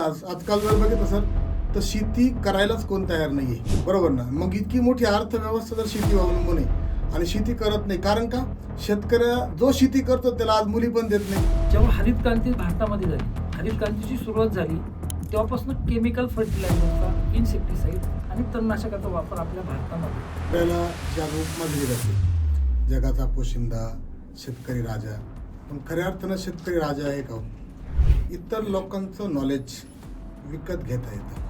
आजकाल जर बघितलं सर तर शेती करायलाच कोण तयार नाहीये, बरोबर ना. मग इतकी मोठी अर्थव्यवस्था जर शेती अवलंबून आहे आणि शेती करत नाही, कारण का शेतकऱ्या जो शेती करतो त्याला आज मुली पण देत नाही. जेव्हा हरित क्रांती भारतामध्ये झाली, हरित क्रांतीची सुरुवात झाली तेव्हापासून केमिकल फर्टिलायझरचा, इन्सेक्टिसाइड आणि तणनाशकाचा वापर आपल्या भारतामध्ये आपल्याला ज्या रूपमध्ये दिली जाते, जगाचा पोशिंदा, शेतकरी राजा. पण खऱ्या अर्थानं शेतकरी राजा आहे का? इतर लोकांचं नॉलेज विकत घेता येतं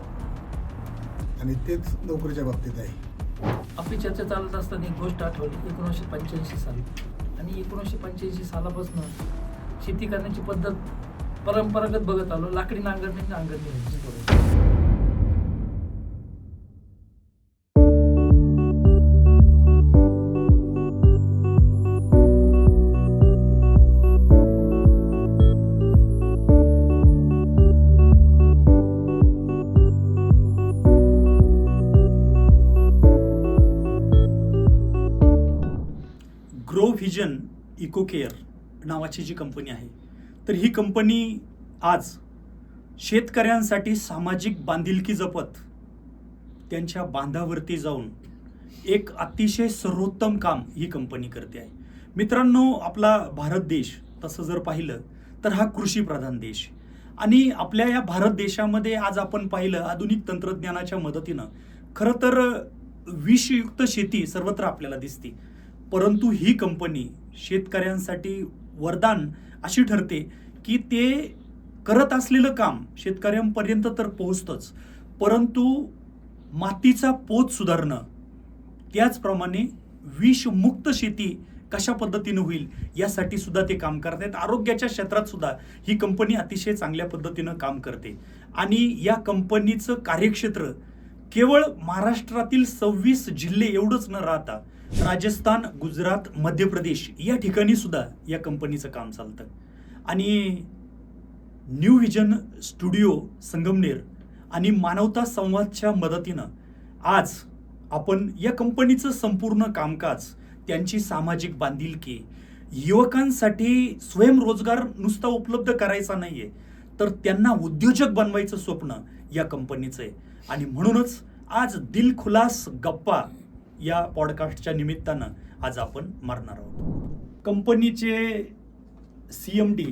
आणि तेच नोकरीच्या बाबतीत आहे. आपली चर्चा चालत असताना एक गोष्ट आठवली 1985 साली. आणि 1985 सालापासून शेती करण्याची पद्धत परंपरागत बघत आलो, लाकडी नांगरणी व्हायची. ग्रो व्हिजन इको केअर नावाची जी कंपनी आहे, तर ही कंपनी आज शेतकऱ्यांसाठी सामाजिक बांधिलकी जपत त्यांच्या बांधावरती जाऊन एक अतिशय सर्वोत्तम काम ही कंपनी करते आहे. मित्रांनो, आपला भारत देश तसं जर पाहिलं तर हा कृषीप्रधान देश, आणि आपल्या या भारत देशामध्ये आज आपण पाहिलं आधुनिक तंत्रज्ञानाच्या मदतीनं खरं तर विषयुक्त शेती सर्वत्र आपल्याला दिसते. परंतु ही कंपनी शेतकऱ्यांसाठी वरदान अशी ठरते की ते करत असलेलं काम शेतकऱ्यांपर्यंत तर पोहोचतंच, परंतु मातीचा पोत सुधारणं, त्याचप्रमाणे विषमुक्त शेती कशा पद्धतीनं होईल यासाठी सुद्धा ते काम करत आहेत. आरोग्याच्या क्षेत्रात सुद्धा ही कंपनी अतिशय चांगल्या पद्धतीनं काम करते. आणि या कंपनीचं कार्यक्षेत्र केवळ महाराष्ट्रातील 26 जिल्हे एवढंच न राहता राजस्थान, गुजरात, मध्य प्रदेश या ठिकाणी सुद्धा या कंपनीचं काम चालतं. आणि न्यू व्हिजन स्टुडिओ संगमनेर आणि मानवता संवादच्या मदतीनं आज आपण या कंपनीचं संपूर्ण कामकाज, त्यांची सामाजिक बांधिलकी, युवकांसाठी स्वयंरोजगार नुसता उपलब्ध करायचा नाहीये, तर त्यांना उद्योजक बनवायचं स्वप्न या कंपनीचं आहे. आणि म्हणूनच आज दिलखुलास गप्पा या पॉडकास्टच्या निमित्तानं आज आपण मारणार आहोत. कंपनीचे CMD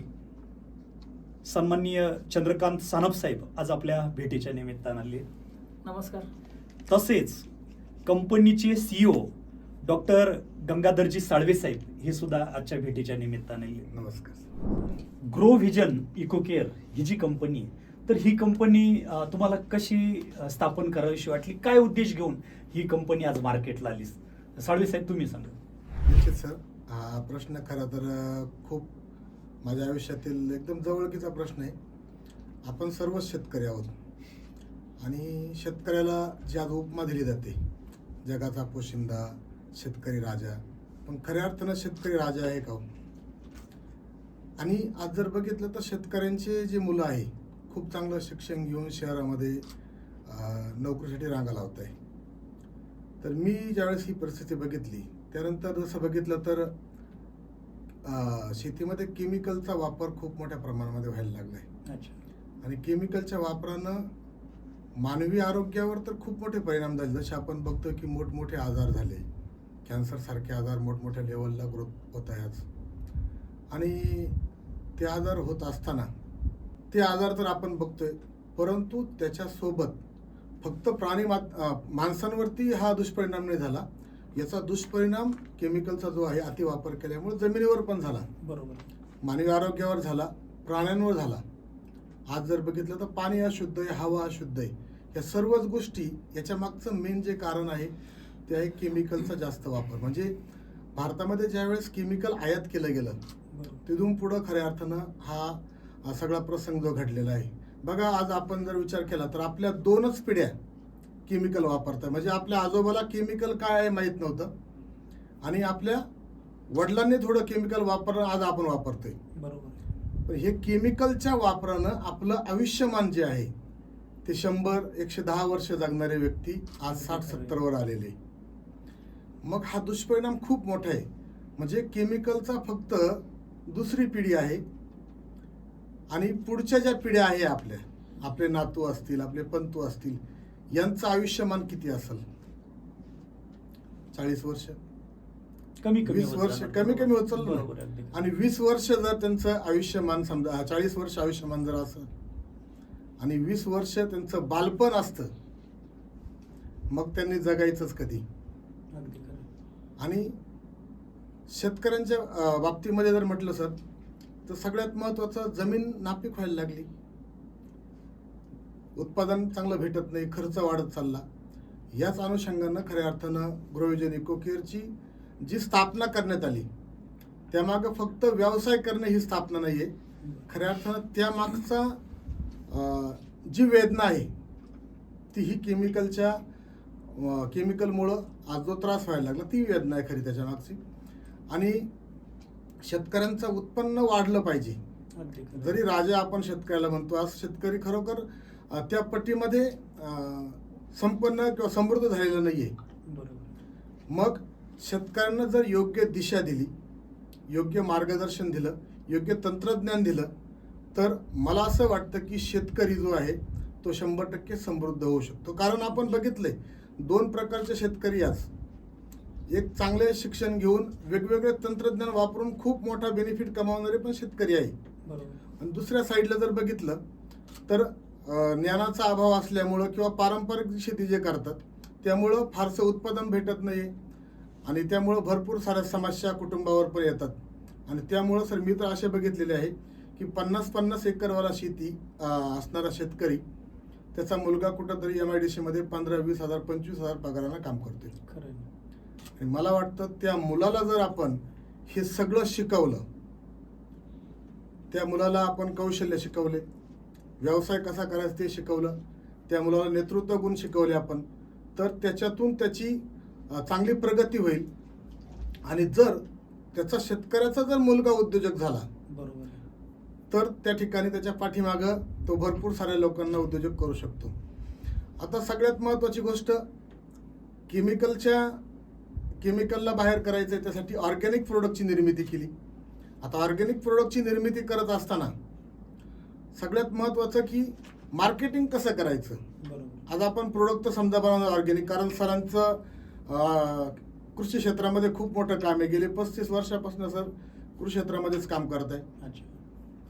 सन्माननीय चंद्रकांत सानप साहेब आज आपल्या भेटीच्या निमित्तानं आले. नमस्कार. तसेच कंपनीचे CEO डॉक्टर गंगाधरजी साळवे साहेब हे सुद्धा आजच्या भेटीच्या निमित्तानं आले. नमस्कार. ग्रो व्हिजन इको केअर ही जी कंपनी, तर ही कंपनी तुम्हाला कशी स्थापन करावीशी वाटली, काय उद्देश घेऊन ही कंपनी आज मार्केटला आली? साळवे साहेब, तुम्ही सांगा. निश्चित सर, हा प्रश्न खरा तर खूप माझ्या आयुष्यातील एकदम जवळकीचा प्रश्न आहे. आपण सर्वच शेतकरी आहोत आणि शेतकऱ्याला जी आज उपमा दिली जाते, जगाचा पोशिंदा, शेतकरी राजा. पण खऱ्या अर्थानं शेतकरी राजा आहे का? आणि आज जर बघितलं तर शेतकऱ्यांचे जे मुलं आहे खूप चांगलं शिक्षण घेऊन शहरामध्ये नोकरीसाठी रांगा लावत आहे. तर मी ज्यावेळेस ही परिस्थिती बघितली त्यानंतर जसं बघितलं तर शेतीमध्ये केमिकलचा वापर खूप मोठ्या प्रमाणामध्ये व्हायला लागला आहे. आणि केमिकलच्या वापरानं मानवी आरोग्यावर तर खूप मोठे परिणाम झाले. जसे आपण बघतो की मोठमोठे आजार झाले, कॅन्सरसारखे आजार मोठमोठ्या लेवलला ग्रोथ होत आहे आज. आणि ते आजार होत असताना ते आजार तर आपण बघतोय, परंतु त्याच्यासोबत फक्त माणसांवरती हा दुष्परिणाम नाही झाला. याचा दुष्परिणाम केमिकलचा जो आहे अतिवापर केल्यामुळे जमिनीवर पण झाला, बरोबर, मानवी आरोग्यावर झाला, प्राण्यांवर झाला. आज जर बघितलं तर पाणी अशुद्ध आहे, हवा अशुद्ध आहे. या सर्वच गोष्टी, याच्या मागचं मेन जे कारण आहे ते आहे केमिकलचा जास्त वापर. म्हणजे भारतामध्ये ज्यावेळेस केमिकल आयात केलं गेलं तिथून पुढं खऱ्या अर्थानं हा सगळा प्रसंग जो घडलेला आहे. बघा, आज आपण जर विचार केला तर आपल्या 2च पिढ्या केमिकल वापरतात. म्हणजे आपल्या आजोबाला केमिकल काय आहे माहीत नव्हतं आणि आपल्या वडिलांनी थोडं केमिकल वापरलं, आज आपण वापरतोय, बरोबर. पण हे केमिकलच्या वापरानं आपलं आयुष्यमान जे आहे ते 100-110 वर्ष जगणारे व्यक्ती आज 60-70 वर आलेले. मग हा दुष्परिणाम खूप मोठा आहे. म्हणजे केमिकलचा फक्त दुसरी पिढी आहे आणि पुढच्या ज्या पिढ्या आहे आपल्या आपले नातू असतील, आपले पंतू असतील, यांचं आयुष्यमान किती असेल? 40 वर्ष, कमी कमी 20 वर्ष, कमी कमी होत चाललं बरोबर ना. आहे, अगदी. आणि 20 वर्ष जर त्यांचं आयुष्यमान समजा 40 वर्ष आयुष्यमान जर असं आणि 20 वर्ष त्यांचं बालपण असतं, मग त्यांनी जगायचंच कधी? अगदी खरं. आणि शेतकऱ्यांच्या बाबतीमध्ये जर म्हटलं सर, तर सगळ्यात महत्त्वाचं जमीन नापीक व्हायला लागली, उत्पादन चांगलं भेटत नाही, खर्च वाढत चालला. याच अनुषंगानं खऱ्या अर्थानं ग्रोविजन इकोकेअरची जी स्थापना करण्यात आली, त्यामागं फक्त व्यवसाय करणे ही स्थापना नाही आहे. खऱ्या अर्थानं त्यामागचा जी वेदना आहे ती ही केमिकलमुळं आज जो त्रास व्हायला लागला ती वेदना आहे खरी त्याच्या मागची. आणि शेतकऱ्यांचं उत्पन्न वाढलं पाहिजे. अगदी खरं. जरी राजा आपण शेतकऱ्याला म्हणतो, आज शेतकरी खरोखर त्या पट्टीमध्ये संपन्न किंवा समृद्ध झालेला नाही आहे. बरोबर. मग शेतकऱ्यांना जर योग्य दिशा दिली, योग्य मार्गदर्शन दिलं, योग्य तंत्रज्ञान दिलं, तर मला असं वाटतं की शेतकरी जो आहे तो 100% समृद्ध होऊ शकतो. कारण आपण बघितलंय 2 प्रकारचे शेतकरी आज, एक चांगले शिक्षण घेऊन वेगवेगळे तंत्रज्ञान वापरून खूप मोठा बेनिफिट कमावणारे पण शेतकरी आहे. बरोबर. आणि दुसऱ्या साईडला जर बघितलं तर ज्ञानाचा अभाव असल्यामुळं किंवा पारंपरिक शेती जे करतात त्यामुळं फारसं उत्पादन भेटत नाही आणि त्यामुळं भरपूर साऱ्या समस्या कुटुंबावर पण येतात. आणि त्यामुळं सर मी तर असे बघितलेले आहे की 50-50 एकरवाला शेती असणारा शेतकरी, त्याचा मुलगा कुठंतरी MIDC मध्ये 15-20 हजार 25 हजार पगारानं काम करतोय. खरं आहे. आणि मला वाटतं त्या मुलाला जर आपण हे सगळं शिकवलं, त्या मुलाला आपण कौशल्य शिकवले, व्यवसाय कसा करायचा ते शिकवलं, त्या मुलाला नेतृत्व गुण शिकवले आपण, तर त्याच्यातून त्याची चांगली प्रगती होईल. आणि जर त्याचा शेतकऱ्याचा जर मुलगा उद्योजक झाला, बरोबर आहे. तर त्या ठिकाणी त्याच्या पाठीमागं तो भरपूर साऱ्या लोकांना उद्योजक करू शकतो. आता सगळ्यात महत्त्वाची गोष्ट, केमिकलला बाहेर करायचं आहे, त्यासाठी ऑर्गॅनिक प्रोडक्टची निर्मिती केली. आता ऑर्गॅनिक प्रोडक्टची निर्मिती करत असताना सगळ्यात महत्त्वाचं की मार्केटिंग कसं करायचं. बरोबर. आज आपण प्रोडक्ट तर समजा बनवणार ऑर्गॅनिक, कारण सरांचं कृषी क्षेत्रामध्ये खूप मोठं काम आहे. गेले 35 वर्षापासून सर कृषी क्षेत्रामध्येच काम करत आहे अच्छा.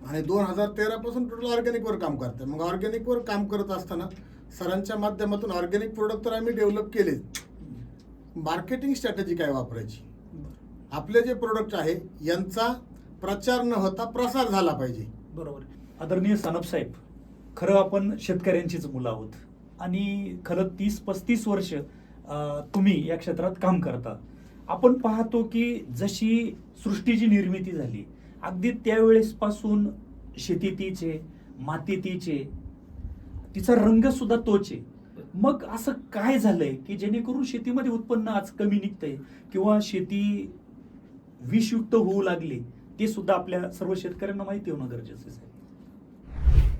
आणि 2013 पासून टोटल ऑर्गॅनिकवर काम करत आहे. मग ऑर्गॅनिकवर काम करत असताना सरांच्या माध्यमातून ऑर्गॅनिक प्रोडक्ट तर आम्ही डेव्हलप केले, मार्केटिंग स्ट्रॅटेजी काय वापरायची, आपले जे प्रोडक्ट आहे यांचा प्रचार न होता प्रसार झाला पाहिजे. बरोबर. आदरणीय सानप साहेब, खरं आपण शेतकऱ्यांचीच मुलं आहोत आणि खरं 30-35 वर्ष तुम्ही या क्षेत्रात काम करता. आपण पाहतो की जशी सृष्टीची निर्मिती झाली, अगदी त्यावेळेसपासून शेती तीच आहे, माती तीच आहे, तिचा रंग सुद्धा तोच आहे. मग असं काय झालंय की जेणेकरून शेतीमध्ये उत्पन्न आज कमी निघतंय किंवा शेती विषयुक्त होऊ लागली, ते सुद्धा आपल्या सर्व शेतकऱ्यांना माहिती होणं गरजेचं आहे.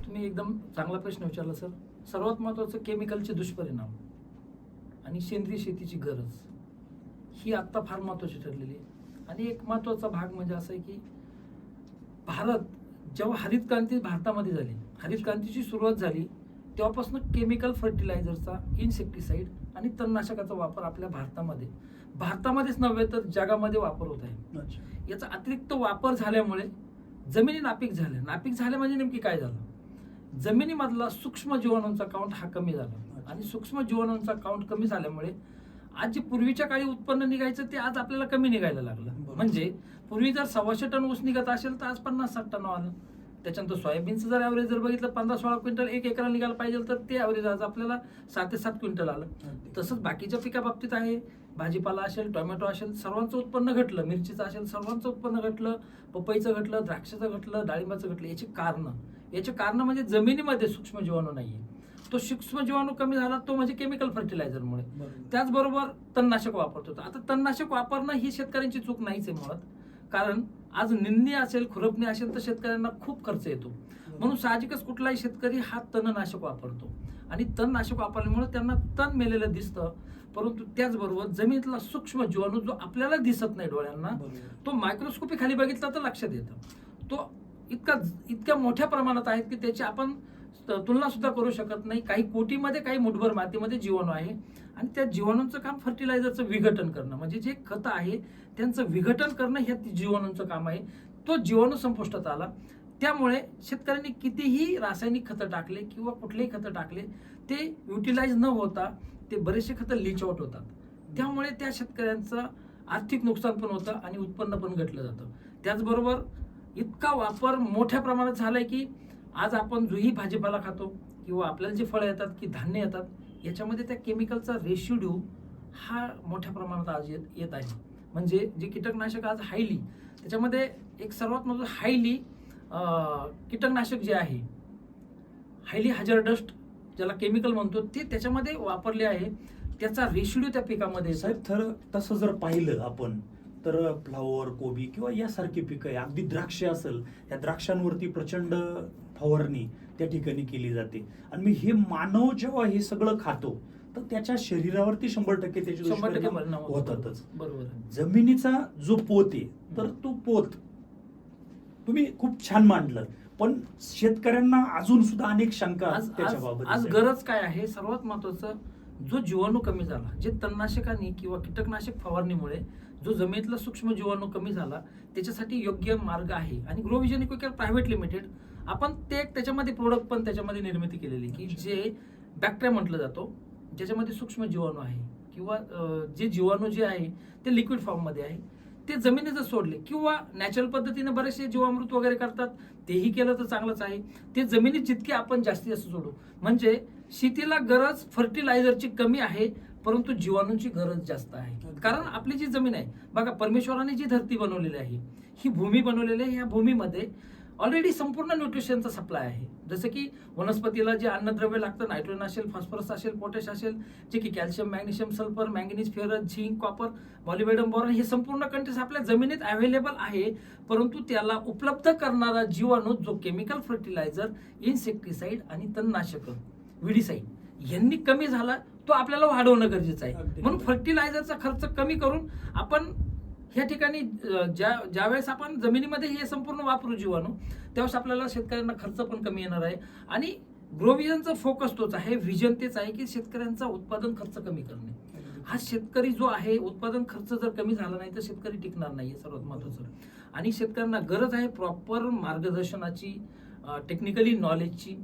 तुम्ही एकदम चांगला प्रश्न विचारला सर. सर्वात महत्त्वाचं केमिकलचे दुष्परिणाम आणि सेंद्रिय शेतीची गरज ही आत्ता फार महत्त्वाची ठरलेली आहे. आणि एक महत्त्वाचा भाग म्हणजे असं आहे की भारत जेव्हा हरित क्रांती भारतामध्ये झाली, हरित क्रांतीची सुरुवात झाली तेव्हापासून केमिकल फर्टिलायझरचा, इन्सेक्टिसाइड आणि तणनाशकाचा वापर आपल्या भारतामध्येच नव्हे तर जगामध्ये वापर होत आहे. अच्छा. याचा अतिरिक्त वापर झाल्यामुळे जमिनी नापीक झाल्या. नापीक झाल्या म्हणजे नेमकी काय झालं, जमिनीमधला सूक्ष्म जीवाणूंचा काउंट हा कमी झाला. आणि सूक्ष्म जीवाणूंचा काउंट कमी झाल्यामुळे आज जे पूर्वीच्या काळी उत्पन्न निघायचं ते आज आपल्याला कमी निघायला लागलं. म्हणजे पूर्वी जर 125 टन ऊस निघत असेल तर आज 50-60 टन आलं. त्याच्यानंतर सोयाबीनचं जर ॲव्हरेज जर बघितलं 15-16 क्विंटल 1 एकराला निघायला पाहिजे, तर ते ॲव्हरेज आज आपल्याला 6 ते 7 क्विंटल आलं. तसंच बाकीच्या पिकाबाबतीत आहे, भाजीपाला असेल, टोमॅटो असेल, सर्वांचं उत्पन्न घटलं, मिरचीचं असेल सर्वांचं उत्पन्न घटलं, पपईचं घटलं, द्राक्षाचं घटलं, डाळिंबाचं घटलं. याचे कारण म्हणजे जमिनीमध्ये सूक्ष्म जीवाणू नाहीये. तो सूक्ष्म जीवाणू कमी झाला तो म्हणजे केमिकल फर्टिलायझरमुळे. त्याचबरोबर तणनाशक वापरतो. आता तणनाशक वापरणं ही शेतकऱ्यांची चूक नाहीच आहे मुळात, कारण आज निंदणी असेल, खुरपणी असेल तर शेतकऱ्यांना खूप खर्च येतो. म्हणून साहजिकच कुठलाही शेतकरी हा तणनाशक वापरतो आणि तणनाशक वापरल्यामुळे त्यांना तण मेलेलं दिसतं. परंतु त्याचबरोबर जमिनीतला सूक्ष्म जीवाणू जो आपल्याला दिसत नाही डोळ्यांना, तो मायक्रोस्कोपी खाली बघितला तर लक्षात येतं. तो इतक्या मोठ्या प्रमाणात आहेत की त्याची आपण तुलना सुद्धा करू शकत नाही. काही कोटीमध्ये काही मुठभर मातीमध्ये जीवाणू आहे आणि त्या जीवाणूंचं काम फर्टिलायझरचं विघटन करणं, म्हणजे जे खतं आहे त्यांचं विघटन करणं हे जीवाणूंचं काम आहे. तो जीवाणू संपुष्टात आला, त्यामुळे शेतकऱ्यांनी कितीही रासायनिक खतं टाकले किंवा कुठलेही खतं टाकले ते युटिलाइज न होता ते बरेचसे खतं लीच आउट होतात. त्यामुळे त्या शेतकऱ्यांचं आर्थिक नुकसान पण होतं आणि उत्पन्न पण घटलं जातं. त्याचबरोबर इतका वापर मोठ्या प्रमाणात झालाय की आज आपण जोही भाजीपाला खातो किंवा आपल्याला जे फळं येतात की धान्य येतात याच्यामध्ये त्या केमिकलचा रेशिड्यू हा मोठ्या प्रमाणात आज येत आहे. म्हणजे जे कीटकनाशक आज हायली त्याच्यामध्ये एक सर्वात महत्त्वाचं हायली कीटकनाशक जे आहे हायली हजार्डस्ट ज्याला केमिकल म्हणतो ते त्याच्यामध्ये वापरले आहे. त्याचा रेशिड्यू त्या पिकामध्ये साहेब तसं जर पाहिलं आपण तर फ्लावर, कोबी किंवा यासारखी पिकं आहे, अगदी द्राक्ष असेल, या द्राक्षांवरती प्रचंड फवारणी त्या ठिकाणी केली जाते. आणि मी हे मानव जेव्हा हे सगळं खातो तर त्याच्या शरीरावरती 100% त्याचे 100% परिणाम होतातच. बरोबर. जमिनीचा जो पोत आहे तर तो पोत तुम्ही खूप छान मांडलं, पण शेतकऱ्यांना अजून सुद्धा अनेक शंका त्याच्याबाबत. आज गरज काय आहे? सर्वात महत्वाचं, जो जीवाणू कमी झाला, जे तणनाशकांनी किंवा कीटकनाशक फवारणीमुळे जो जमिनीतला सूक्ष्म जीवाणू कमी झाला त्याच्यासाठी योग्य मार्ग आहे. आणि ग्रो व्हिजन इकोकेअर प्रायव्हेट लिमिटेड आपण ते त्याच्यामध्ये प्रोडक्ट पण त्याच्यामध्ये निर्मिती केलेली की जे बॅक्टेरिया म्हटलं जातो, ज्याच्यामध्ये सूक्ष्म जीवाणू आहे किंवा जे जीवाणू जे आहे ते लिक्विड फॉर्ममध्ये आहे, ते जमिनीत जर सोडले किंवा नॅचरल पद्धतीने बरेचसे जीवामृत वगैरे करतात तेही केलं तर चांगलंच आहे. ते जमिनीत जितके आपण जास्तीत जास्त सोडू, म्हणजे शेतीला गरज फर्टिलायझरची कमी आहे परंतु जीवाणूंची गरज जास्त आहे. कारण आपली जी जमीन आहे बघा, परमेश्वराने जी धरती बनवलेली आहे, ही भूमी बनवलेली आहे, ह्या भूमीमध्ये ऑलरेडी संपूर्ण न्यूट्रिशनचा सप्लाय आहे. जसं की वनस्पतीला जे अन्नद्रव्य लागतं, नायट्रोजन असेल, फॉस्फरस असेल, पोटॅश असेल, जे की calcium, magnesium, sulphur, manganese, ferrous, zinc, copper, molybdenum, boron, हे संपूर्ण कंटेंट्स आपल्या जमिनीत अवेलेबल आहे. परंतु त्याला उपलब्ध करणारा जीवाणू जो केमिकल फर्टिलायझर, इन्सेक्टिसाइड आणि तणनाशक, विडीसाइड यांनी कमी झाला, तो आपल्याला वाढवणं गरजेचं आहे. म्हणून फर्टिलायझरचा खर्च कमी करून आपण ह्या ठिकाणी ज्यावेळेस आपण जमिनीमध्ये हे संपूर्ण वापरू जीवाणू, त्यावेळेस आपल्याला शेतकऱ्यांना खर्च पण कमी येणार आहे. आणि ग्रो व्हिजनचा फोकस तोच आहे, व्हिजन तेच आहे की शेतकऱ्यांचा उत्पादन खर्च कमी करणे. हा शेतकरी जो आहे, उत्पादन खर्च जर कमी झाला नाही तर शेतकरी टिकणार नाही, सर्वात महत्वाचं. आणि शेतकऱ्यांना गरज आहे प्रॉपर मार्गदर्शनाची, टेक्निकली नॉलेजची.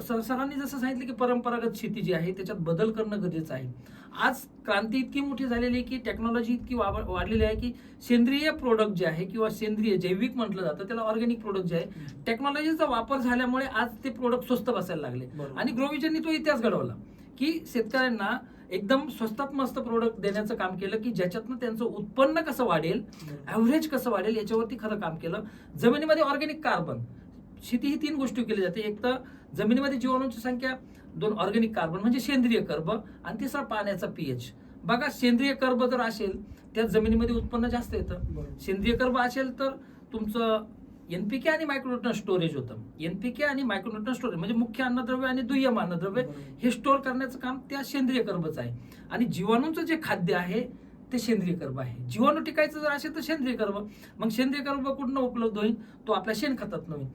सरांनी जसं सांगितलं की परंपरागत शेती जी आहे त्याच्यात बदल करणं गरजेचं आहे. आज क्रांती इतकी मोठी झालेली आहे की टेक्नॉलॉजी इतकी वाढलेली आहे की सेंद्रिय प्रोडक्ट जे आहे किंवा सेंद्रिय जैविक म्हटलं जातं त्याला ऑर्गॅनिक प्रोडक्ट जे आहे, टेक्नॉलॉजीचा वापर झाल्यामुळे आज ते प्रोडक्ट स्वस्त बसायला लागले. आणि ग्रो व्हिजननी तो इतिहास घडवला की शेतकऱ्यांना एकदम स्वस्तात मस्त प्रोडक्ट देण्याचं काम केलं की ज्याच्यातनं त्यांचं उत्पन्न कसं वाढेल, ॲव्हरेज कसं वाढेल याच्यावरती खरं काम केलं. जमिनीमध्ये ऑर्गॅनिक कार्बन, शेती ही 3 गोष्टी केली जाते. एक तर जमिनीमध्ये जीवाणूंची संख्या, 2 ऑर्गॅनिक कार्बन म्हणजे सेंद्रिय कर्ब, आणि 3 पाण्याचा पीएच. बघा, सेंद्रिय कर्ब जर असेल त्या जमिनीमध्ये उत्पन्न जास्त येतं. सेंद्रिय कर्ब असेल तर तुमचं एनपीके आणि मायक्रोन्यूट्रन स्टोरेज होतं. एनपीके आणि मायक्रोन्यूट्रन स्टोरेज म्हणजे मुख्य अन्नद्रव्य आणि दुय्यम अन्नद्रव्य हे स्टोअर करण्याचं काम त्या सेंद्रिय कर्बचं आहे. आणि जीवाणूंचं जे खाद्य आहे ते सेंद्रिय कर्ब आहे. जीवाणू टिकायचं जर असेल तर सेंद्रिय कर्ब. मग सेंद्रिय कर्ब कुठनं उपलब्ध होईल? तो आपल्या शेणखतात होईल.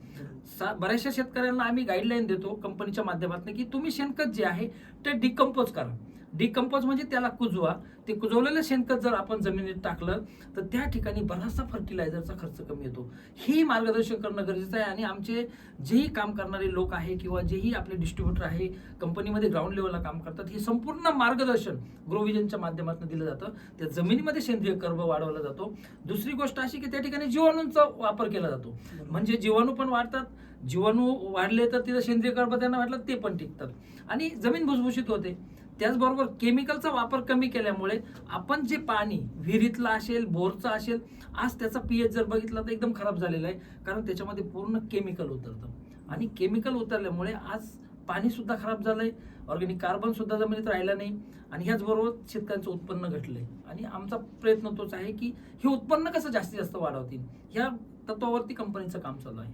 बऱ्याचशा शेतकऱ्यांना आम्ही गाईडलाईन देतो कंपनीच्या माध्यमातून की तुम्ही शेणखत जे आहे ते डिकम्पोज करा. डिकम्पोज म्हणजे त्याला कुजवा. ते कुजवलेलं शेणखत जर आपण जमिनीत टाकलं तर त्या ठिकाणी बराचसा फर्टिलायझरचा खर्च कमी येतो. ही मार्गदर्शन करणं गरजेचं आहे. आणि आमचे जेही काम करणारे लोक आहे किंवा जेही आपले डिस्ट्रीब्युटर आहे, कंपनीमध्ये ग्राउंड लेवलला काम करतात, हे संपूर्ण मार्गदर्शन ग्रो व्हिजनच्या माध्यमातून दिलं जातं. त्या जमिनीमध्ये सेंद्रिय कर्ब वाढवला जातो. दुसरी गोष्ट अशी की त्या ठिकाणी जीवाणूंचा वापर केला जातो, म्हणजे जीवाणू पण वाढतात. जीवाणू वाढले तर तिथं सेंद्रिय कर्ब त्यांना वाटलं ते पण टिकतात आणि जमीन भुसभुशीत होते. त्याचबरोबर केमिकलचा वापर कमी केल्यामुळे आपण जे पाणी विहिरीतलं असेल, बोरचं असेल, आज त्याचा पीएच जर बघितला तर एकदम खराब झालेला आहे. कारण त्याच्यामध्ये पूर्ण केमिकल उतरतं आणि केमिकल उतरल्यामुळे आज पाणी सुद्धा खराब झालंय, ऑर्गॅनिक कार्बन सुद्धा जमिनीत राहिला नाही आणि ह्याचबरोबर शेतकऱ्यांचं उत्पन्न घटलंय. आणि आमचा प्रयत्न तोच आहे की हे उत्पन्न कसं जास्तीत जास्त वाढवतील, ह्या तत्वावरती कंपनीचं काम चालू आहे.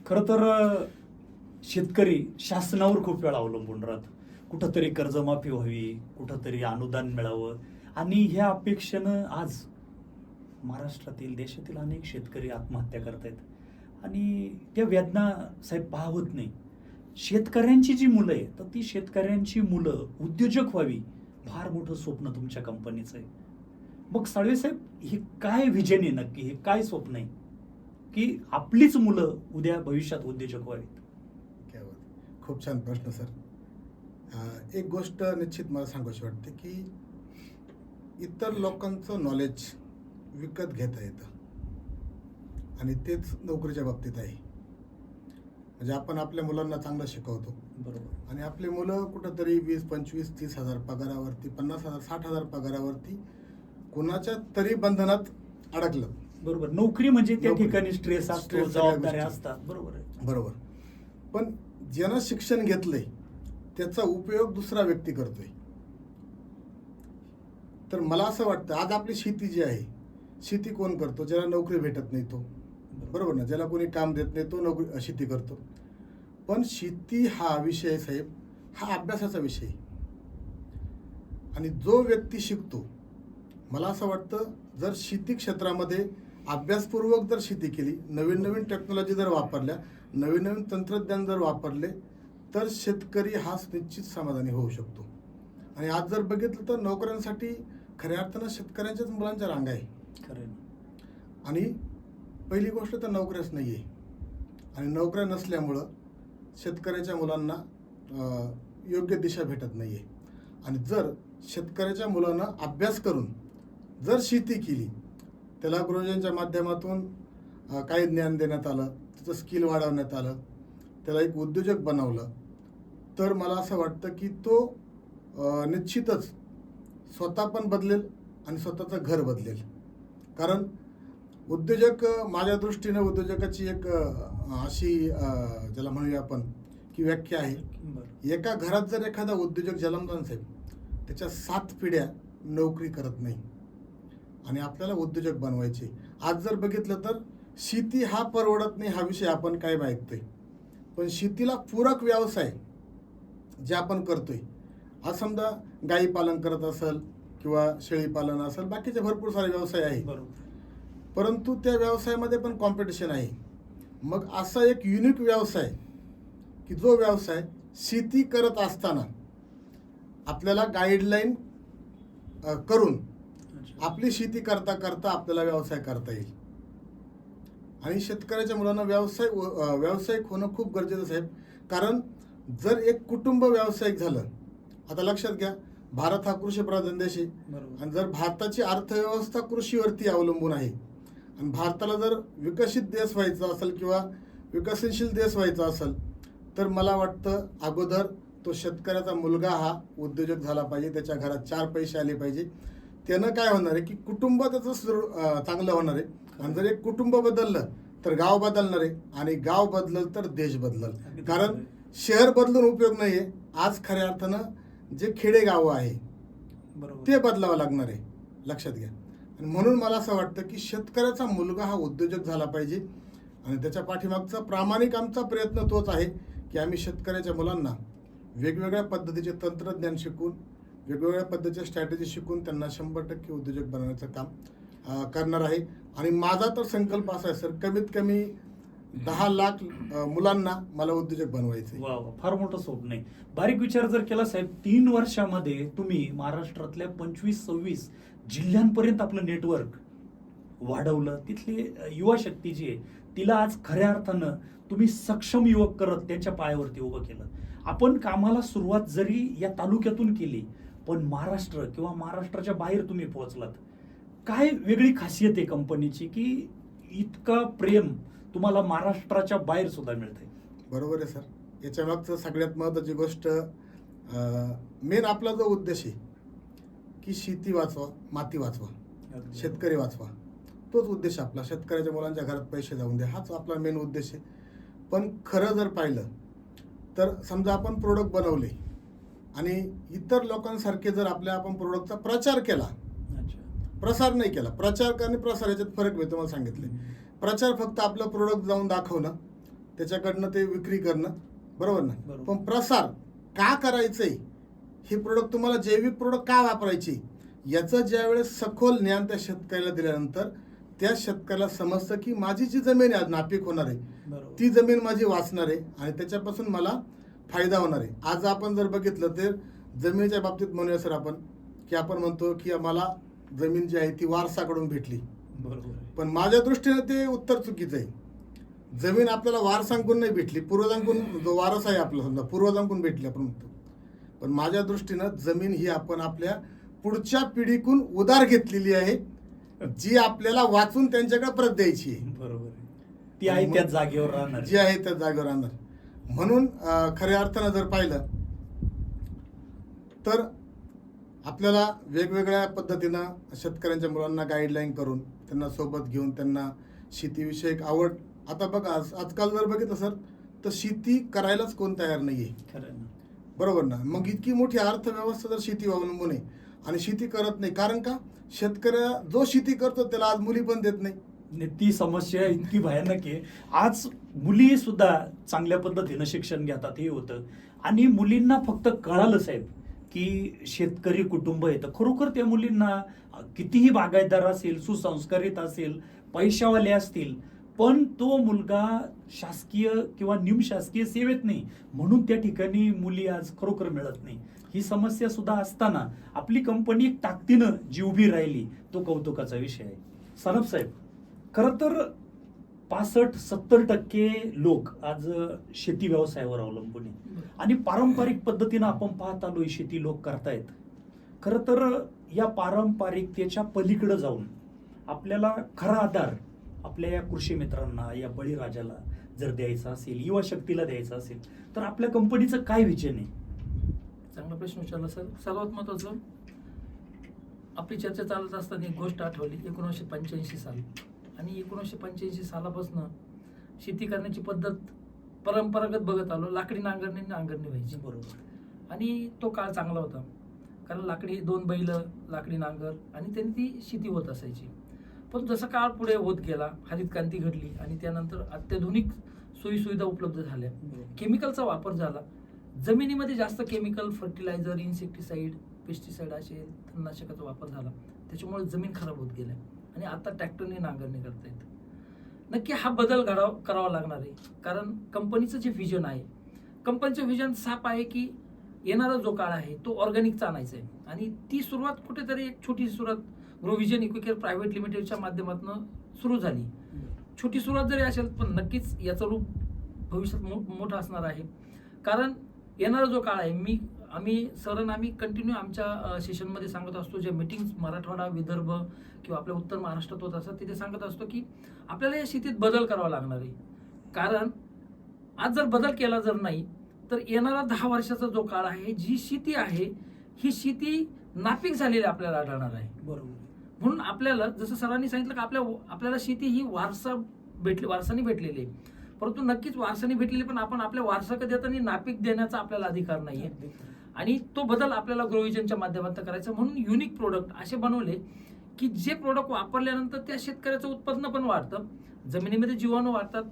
खरं तर शेतकरी शासनावर खूप वेळा अवलंबून राहतो. कुठंतरी कर्जमाफी व्हावी, कुठंतरी अनुदान मिळावं, आणि ह्या अपेक्षेनं आज महाराष्ट्रातील, देशातील अनेक शेतकरी आत्महत्या करतायत. आणि त्या वेदना साहेब पाहत नाही. शेतकऱ्यांची जी मुलं आहे तर ती शेतकऱ्यांची मुलं उद्योजक व्हावी, फार मोठं स्वप्न तुमच्या कंपनीचं आहे. मग साळवे साहेब, हे काय व्हिजन आहे नक्की, हे काय स्वप्न आहे की आपलीच मुलं उद्या भविष्यात उद्योजक व्हावीत? क्या बात. खूप छान प्रश्न सर. एक गोष्ट निश्चित मला सांगायची वाटते की इतर लोकांचं नॉलेज विकत घेता येतं आणि तेच नोकरीच्या बाबतीत आहे. म्हणजे आपण आपल्या मुलांना चांगलं शिकवतो बरोबर. आणि आपली मुलं कुठंतरी 20, 25, 30 हजार पगारावरती, 50 हजार, 60 हजार पगारावरती कुणाच्या तरी बंधनात अडकलं. बरोबर. नोकरी म्हणजे त्या नोकरी. ठिकाणी स्ट्रेस असतो, स्ट्रेस सगळ्या जबाबदाऱ्या गोष्टी. असतात. बरोबर आहे. बरोबर. पण ज्यानं शिक्षण घेतलंय त्याचा उपयोग दुसरा व्यक्ती करतोय. तर मला असं वाटतं आज आपली शेती जी आहे, शेती कोण करतो? ज्याला नोकरी भेटत नाही तो, बरोबर ना, ज्याला कोणी काम देत नाही तो नोकरी शेती करतो. पण शेती हा विषय साहेब हा अभ्यासाचा विषय आहे. आणि जो व्यक्ती शिकतो, मला असं वाटतं जर शेती क्षेत्रामध्ये अभ्यासपूर्वक जर शेती केली, नवीन नवीन टेक्नॉलॉजी जर वापरल्या, नवीन नवीन तंत्रज्ञान जर वापरले, तर शेतकरी हा निश्चित समाधानी होऊ शकतो. आणि आज जर बघितलं तर नोकऱ्यांसाठी खऱ्या अर्थानं शेतकऱ्यांच्याच मुलांच्या रांगा आहे. खरं आहे. आणि पहिली गोष्ट तर नोकऱ्याच नाही आहे. आणि नोकऱ्या नसल्यामुळं शेतकऱ्याच्या मुलांना योग्य दिशा भेटत नाही आहे. आणि जर शेतकऱ्याच्या मुलांना अभ्यास करून जर शेती केली, त्याला गुरुजनांच्या माध्यमातून काही ज्ञान देण्यात आलं, त्याचं स्किल वाढवण्यात आलं, त्याला एक उद्योजक बनवलं, तर मला असं वाटतं की तो निश्चितच स्वतः पण बदलेल आणि स्वतःचं घर बदलेल. कारण उद्योजक माझ्या दृष्टीनं उद्योजकाची एक अशी ज्याला म्हणूया आपण की व्याख्या आहे, बरं. एका घरात जर एखादा उद्योजक जन्मला ना साहेब, त्याच्या 7 पिढ्या नोकरी करत नाही आणि आपल्याला उद्योजक बनवायचे. आज जर बघितलं तर शेती हा परवडत नाही हा विषय आपण काय ऐकतोय, पण शेतीला पूरक व्यवसाय जे आपण करतोय, आज समजा गाई पालन करत असेल किंवा शेळी पालन असेल, बाकीचे भरपूर सारे व्यवसाय आहे, बरोबर. परंतु त्या व्यवसायामध्ये पण कॉम्पिटिशन आहे. मग असा एक युनिक व्यवसाय की जो व्यवसाय शेती करत असताना आपल्याला गाईडलाईन करून अच्छा. आपली शेती करता करता आपल्याला व्यवसाय करता येईल. आणि शेतकऱ्याच्या मुलांना व्यावसायिक होणं खूप गरजेचं साहेब. कारण जर एक कुटुंब व्यावसायिक झालं, आता लक्षात घ्या, भारत हा कृषीप्रधान देश आहे बरोबर. आणि जर भारताची अर्थव्यवस्था कृषीवरती अवलंबून आहे आणि भारताला जर विकसित देश व्हायचा असेल किंवा विकसनशील देश व्हायचा असेल, तर मला वाटतं अगोदर तो शेतकऱ्याचा मुलगा हा उद्योजक झाला पाहिजे, त्याच्या घरात 4 पैसे आले पाहिजे. त्यानं काय होणार आहे की कुटुंब त्याचं चांगलं होणार आहे. आणि जर एक कुटुंब बदललं तर गाव बदलणार आहे आणि गाव बदलल तर देश बदलल. कारण शहर बदलून उपयोग नाही आहे. आज खऱ्या अर्थानं जे खेडेगावं आहे बरोबर. ते बदलावं लागणार आहे, लक्षात घ्या. आणि म्हणून मला असं वाटतं की शेतकऱ्याचा मुलगा हा उद्योजक झाला पाहिजे आणि त्याच्या पाठीमागचा प्रामाणिक आमचा प्रयत्न तोच आहे की आम्ही शेतकऱ्याच्या मुलांना वेगवेगळ्या पद्धतीचे तंत्रज्ञान शिकून, वेगवेगळ्या पद्धतीच्या स्ट्रॅटेजी शिकून त्यांना 100% उद्योजक बनवण्याचं काम करणार आहे. आणि माझा तर संकल्प असा आहे सर, कमीत कमी 10 लाख मुलांना मला उद्योजक बनवायचे. वा वा, फार मोठं स्वप्न आहे. बारीक विचार जर केला साहेब, 3 वर्षामध्ये तुम्ही महाराष्ट्रातल्या 25-26 जिल्ह्यांपर्यंत आपलं नेटवर्क वाढवलं. तिथली युवा शक्ती जी आहे तिला आज खऱ्या अर्थानं तुम्ही सक्षम युवक करत त्यांच्या पायावरती उभं केलं. आपण कामाला सुरुवात जरी या तालुक्यातून केली, पण महाराष्ट्र किंवा महाराष्ट्राच्या बाहेर तुम्ही पोहोचलात. काय वेगळी खासियत आहे कंपनीची की इतका प्रेम तुम्हाला महाराष्ट्राच्या बाहेर सुद्धा मिळतंय? बरोबर आहे सर. याच्या मागचं सगळ्यात महत्त्वाची गोष्ट, मेन आपला जो उद्देश आहे की शेती वाचवा, माती वाचवा, शेतकरी वाचवा, तोच उद्देश आपला. शेतकऱ्याच्या मुलांच्या घरात पैसे जाऊन द्या, हाच आपला मेन उद्देश आहे. पण खरं जर पाहिलं तर समजा आपण प्रोडक्ट बनवले आणि इतर लोकांसारखे जर आपण प्रोडक्टचा प्रचार केला, प्रसार नाही केला. प्रचार आणि प्रसार याच्यात फरक मी तुम्हाला सांगितले. प्रचार फक्त आपलं प्रोडक्ट जाऊन दाखवणं, त्याच्याकडनं ते विक्री करणं, बरोबर ना. पण प्रसार का करायचंय, हे प्रोडक्ट तुम्हाला जैविक प्रोडक्ट का वापरायची, याचं ज्यावेळेस सखोल ज्ञान त्या शेतकऱ्याला दिल्यानंतर त्या शेतकऱ्याला समजतं की माझी जी जमीन आहे आज नापीक होणार आहे, ती जमीन माझी वाचणार आहे आणि त्याच्यापासून मला फायदा होणार आहे. आज आपण जर बघितलं तर जमिनीच्या बाबतीत म्हणूया सर आपण की आपण म्हणतो की आम्हाला जमीन जी आहे ती वारसाकडून भेटली, बरोबर. पण माझ्या दृष्टीने ते उत्तर चुकीचं आहे. जमीन आपल्याला वारसांकडून नाही भेटली, पूर्वजांकडून जो वारस आहे आपला समजा पूर्वजांकडून भेटली आपण म्हणतो, पण माझ्या दृष्टीनं जमीन ही आपण आपल्या पुढच्या पिढीकडून उधार घेतलेली आहे, जी आपल्याला वाचून त्यांच्याकडे परत द्यायची आहे. बरोबर. ती आहे त्याच जागेवर राहणार. जी आहे त्या जागेवर राहणार. म्हणून खऱ्या अर्थानं जर पाहिलं तर आपल्याला वेगवेगळ्या पद्धतीनं शेतकऱ्यांच्या मुलांना गाईडलाईन करून त्यांना सोबत घेऊन त्यांना शेतीविषयक आवड. आता बघा आजकाल जर बघितलं सर तर शेती करायलाच कोण तयार नाही आहे, खरं ना. बरोबर ना. मग इतकी मोठी अर्थव्यवस्था जर शेती अवलंबून आहे आणि शेती करत नाही, कारण का शेतकऱ्या जो शेती करतो त्याला आज मुली पण देत नाही. आणि ती समस्या इतकी भयानक आहे. आज मुली सुद्धा चांगल्या पद्धतीनं शिक्षण घेतात हे होतं, आणि मुलींना फक्त कळालं साहेब की शेतकरी कुटुंब आहे, तर खरोखर त्या मुलींना कितीही बागायतदार असेल, सुसंस्कारित असेल, पैशावाले असतील, पण तो मुलगा शासकीय किंवा निमशासकीय सेवेत नाही, म्हणून त्या ठिकाणी मुली आज खरोखर मिळत नाही. ही समस्या सुद्धा असताना आपली कंपनी ताकदीनं जी उभी राहिली तो कौतुकाचा विषय आहे. सनप साहेब, खरं तर 65-70% लोक आज शेती व्यवसायावर अवलंबून आहे, आणि पारंपरिक पद्धतीनं आपण पाहत आलोय शेती लोक करतायत. खरं तर या पारंपरिकतेच्या पलीकडे जाऊन आपल्याला खरा आधार आपल्या या कृषी मित्रांना, या बळीराजाला जर द्यायचा असेल, युवा शक्तीला द्यायचा असेल, तर आपल्या कंपनीचं काय विजन आहे? चांगला प्रश्न विचारला सर. सर्वात महत्वाचं, आपली चर्चा चालत असताना एक गोष्ट आठवली. 1985 साल, आणि 1985 सालापासून शेती करण्याची पद्धत परंपरागत बघत आलो. लाकडी नांगरणी व्हायची, बरोबर. आणि तो काळ चांगला होता, कारण लाकडी 2 बैल, लाकडी नांगर, आणि त्यांनी ती शेती होत असायची. पण जसं काळ पुढे होत गेला, हरित क्रांती घडली, आणि त्यानंतर अत्याधुनिक सोयीसुविधा उपलब्ध झाल्या, केमिकलचा वापर झाला, जमिनीमध्ये जास्त केमिकल, फर्टिलायझर, इन्सेक्टिसाईड, पेस्टिसाईड असे तणनाशकाचा वापर झाला, त्याच्यामुळे जमीन खराब होत गेल्या, आणि आता ट्रॅक्टरने नांगरणी करता येते. नक्की हा बदल करावा लागणार आहे, कारण कंपनीचं जे व्हिजन आहे, कंपनीचं व्हिजन साफ आहे की येणारा जो काळ आहे तो ऑर्गॅनिकचा आणायचा आहे, आणि ती सुरुवात कुठेतरी एक छोटी सुरुवात ग्रोव्हिजन इक्विकेअर प्रायव्हेट लिमिटेडच्या माध्यमातून सुरू झाली. छोटी सुरुवात जरी असेल, पण नक्कीच याचं रूप भविष्यात मोठं असणार आहे, कारण येणारा जो काळ आहे, आम्ही कंटिन्यू आमच्या सेशनमध्ये सांगत असतो, ज्या मीटिंग्स मराठवाडा, विदर्भ किंवा आपल्या उत्तर महाराष्ट्रात होत असतात, तिथे सांगत असतो की आपल्याला या शेतीत बदल करावा लागणार आहे. कारण आज जर बदल केला जर नाही, तर येणारा 10 वर्षाचा जो काळ आहे, जी शेती आहे ही शेती नापीक झालेली आपल्याला आढळणार आहे. बरोबर. म्हणून आपल्याला, जसं सरांनी सांगितलं की आपल्याला शेती ही वारसाने भेटलेली आहे, परंतु नक्कीच वारसाने भेटलेली, पण आपण आपल्या वारसाकडे देताना नापीक देण्याचा आपल्याला अधिकार नाहीये, आणि तो बदल आपल्याला ग्रोव्हिजनच्या माध्यमातून करायचा. म्हणून युनिक प्रोडक्ट असे बनवले की जे प्रोडक्ट वापरल्यानंतर त्या शेतकऱ्याचं उत्पन्न पण वाढतं, जमिनीमध्ये जीवाणू वाढतात,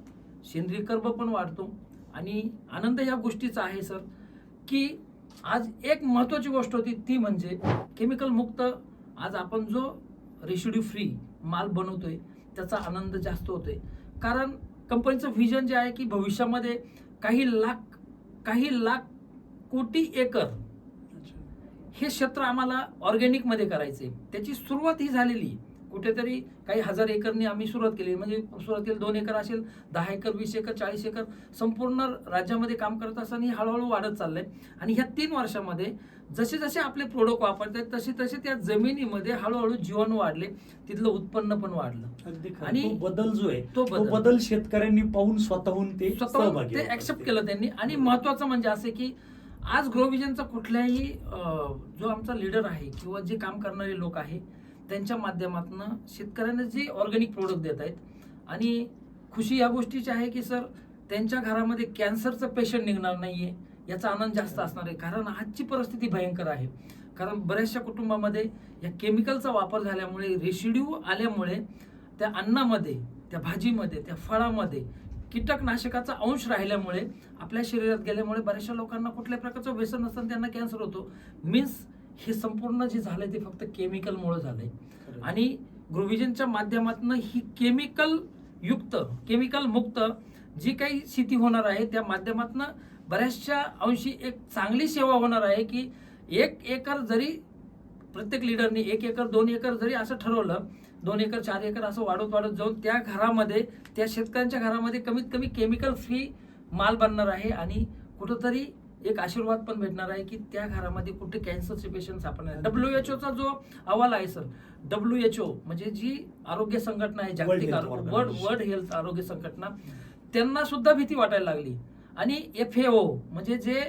सेंद्रिय कर्ब पण वाढतो, आणि आनंद ह्या गोष्टीचा आहे सर की आज एक महत्वाची गोष्ट होती, ती म्हणजे केमिकल मुक्त. आज आपण जो रेसिड्यू फ्री माल बनवतोय त्याचा आनंद जास्त होतोय, कारण कंपनीचं व्हिजन जे आहे की भविष्यामध्ये काही लाख कोटी एकर हे क्षेत्र आम्हाला ऑर्गॅनिक मध्ये करायचे. त्याची सुरुवात ही झालेली, कुठेतरी काही 1000 एकरनी आम्ही सुरुवात केली, म्हणजे सुरुवातीला 2 एकर असेल, 10 एकर, 20 एकर, 40 एकर, संपूर्ण राज्यामध्ये काम करत असताना हळूहळू वाढत चाललंय. आणि ह्या 3 वर्षामध्ये जसे जसे आपले प्रोडक्ट वापरतात तसे तसे त्या जमिनीमध्ये हळूहळू जीवाणू वाढले, तिथलं उत्पन्न पण वाढलं, आणि तो बदल जो आहे तो बदल शेतकऱ्यांनी पाहून स्वतःहून ते ऍक्सेप्ट केलं त्यांनी. आणि महत्वाचं म्हणजे असं की आज ग्रोव्हिजनचा कुठल्याही जो आमचा लीडर आहे किंवा जे काम करणारे लोक आहे, त्यांच्या माध्यमातून शेतकऱ्यांना जे ऑर्गॅनिक प्रोडक्ट देत आहेत, आणि खुशी या गोष्टीची आहे की सर त्यांच्या घरामध्ये कॅन्सरचं पेशंट निघणार नाहीये, याचा आनंद जास्त असणार आहे. कारण आजची परिस्थिती भयंकर आहे, कारण बऱ्याचशा कुटुंबामध्ये या केमिकलचा वापर झाल्यामुळे, रेसिड्यू आल्यामुळे त्या अन्नामध्ये, त्या भाजीमध्ये, त्या फळामध्ये कीटकनाशकाचा अंश राहिल्यामुळे, आपल्या शरीरात गेल्यामुळे बऱ्याचशा लोकांना कुठल्याही प्रकारचं व्यसन नसताना त्यांना कॅन्सर होतो. मीन्स हे संपूर्ण जे झालंय ते फक्त केमिकलमुळे झालंय. आणि ग्रोव्हिजनच्या माध्यमातून ही केमिकल मुक्त जी काही शेती होणार आहे, त्या माध्यमातून बऱ्याचशा अंशी एक चांगली सेवा होणार आहे की 1 एकर जरी प्रत्येक लीडरनी 1 एकर 2 एकर जरी असं ठरवलं, 2 एकर 4 एकर असं वाढत जाऊन त्या घरामध्ये, त्या शेतकऱ्यांच्या घरामध्ये कमीत कमी केमिकल फ्री माल बनणार आहे आणि कुठंतरी एक आशीर्वाद पण भेटणार आहे की त्या घरामध्ये कुठे कॅन्सरचे पेशंट सापडणार नाही. WHO जो अहवाल आहे सर, WHO म्हणजे जी आरोग्य संघटना आहे, जागतिक वर्ल्ड हेल्थ आरोग्य संघटना, त्यांना सुद्धा भीती वाटायला लागली. आणि FAO म्हणजे जे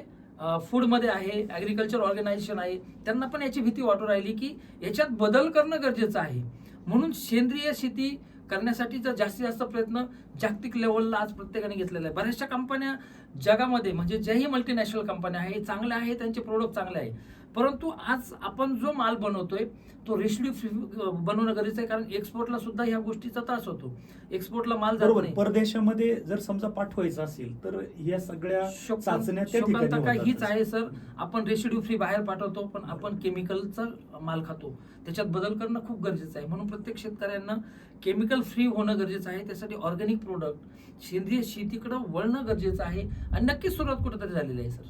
फूडमध्ये आहे, ॲग्रिकल्चर ऑर्गनायझेशन आहे, त्यांना पण याची भीती वाटू राहिली की याच्यात बदल करणं गरजेचं आहे. म्हणून सेंद्रिय शेती करण्यासाठीचा जास्तीत जास्त प्रयत्न जागतिक लेवलला आज प्रत्येकाने घेतलेला आहे. बऱ्याचशा कंपन्या जगामध्ये म्हणजे ज्याही मल्टीनॅशनल कंपन्या आहे चांगल्या आहे, त्यांचे प्रोडक्ट चांगले आहे, परंतु आज आपण जो माल बनवतोय तो रेसिड्यू फ्री बनवणं गरजेचं आहे. कारण एक्सपोर्टला सुद्धा ह्या गोष्टीचा त्रास होतो. एक्सपोर्टला माल जात नाही. परदेशामध्ये जर समजा पाठवायचं असेल तर या सगळ्या चाचण्या त्या ठिकाणी शोकांतिका हीच होतातच. आहे सर, आपण रेसिड्यू फ्री बाहेर पाठवतो पण आपण केमिकलचा माल खातो. त्याच्यात बदल करणं खूप गरजेचं आहे. म्हणून प्रत्येक शेतकऱ्यांना केमिकल फ्री होणं गरजेचं आहे. त्यासाठी ऑर्गॅनिक प्रोडक्ट सेंद्रिय शेतीकडे वळणं गरजेचं आहे आणि नक्कीच सुरुवात कुठेतरी झालेली आहे सर.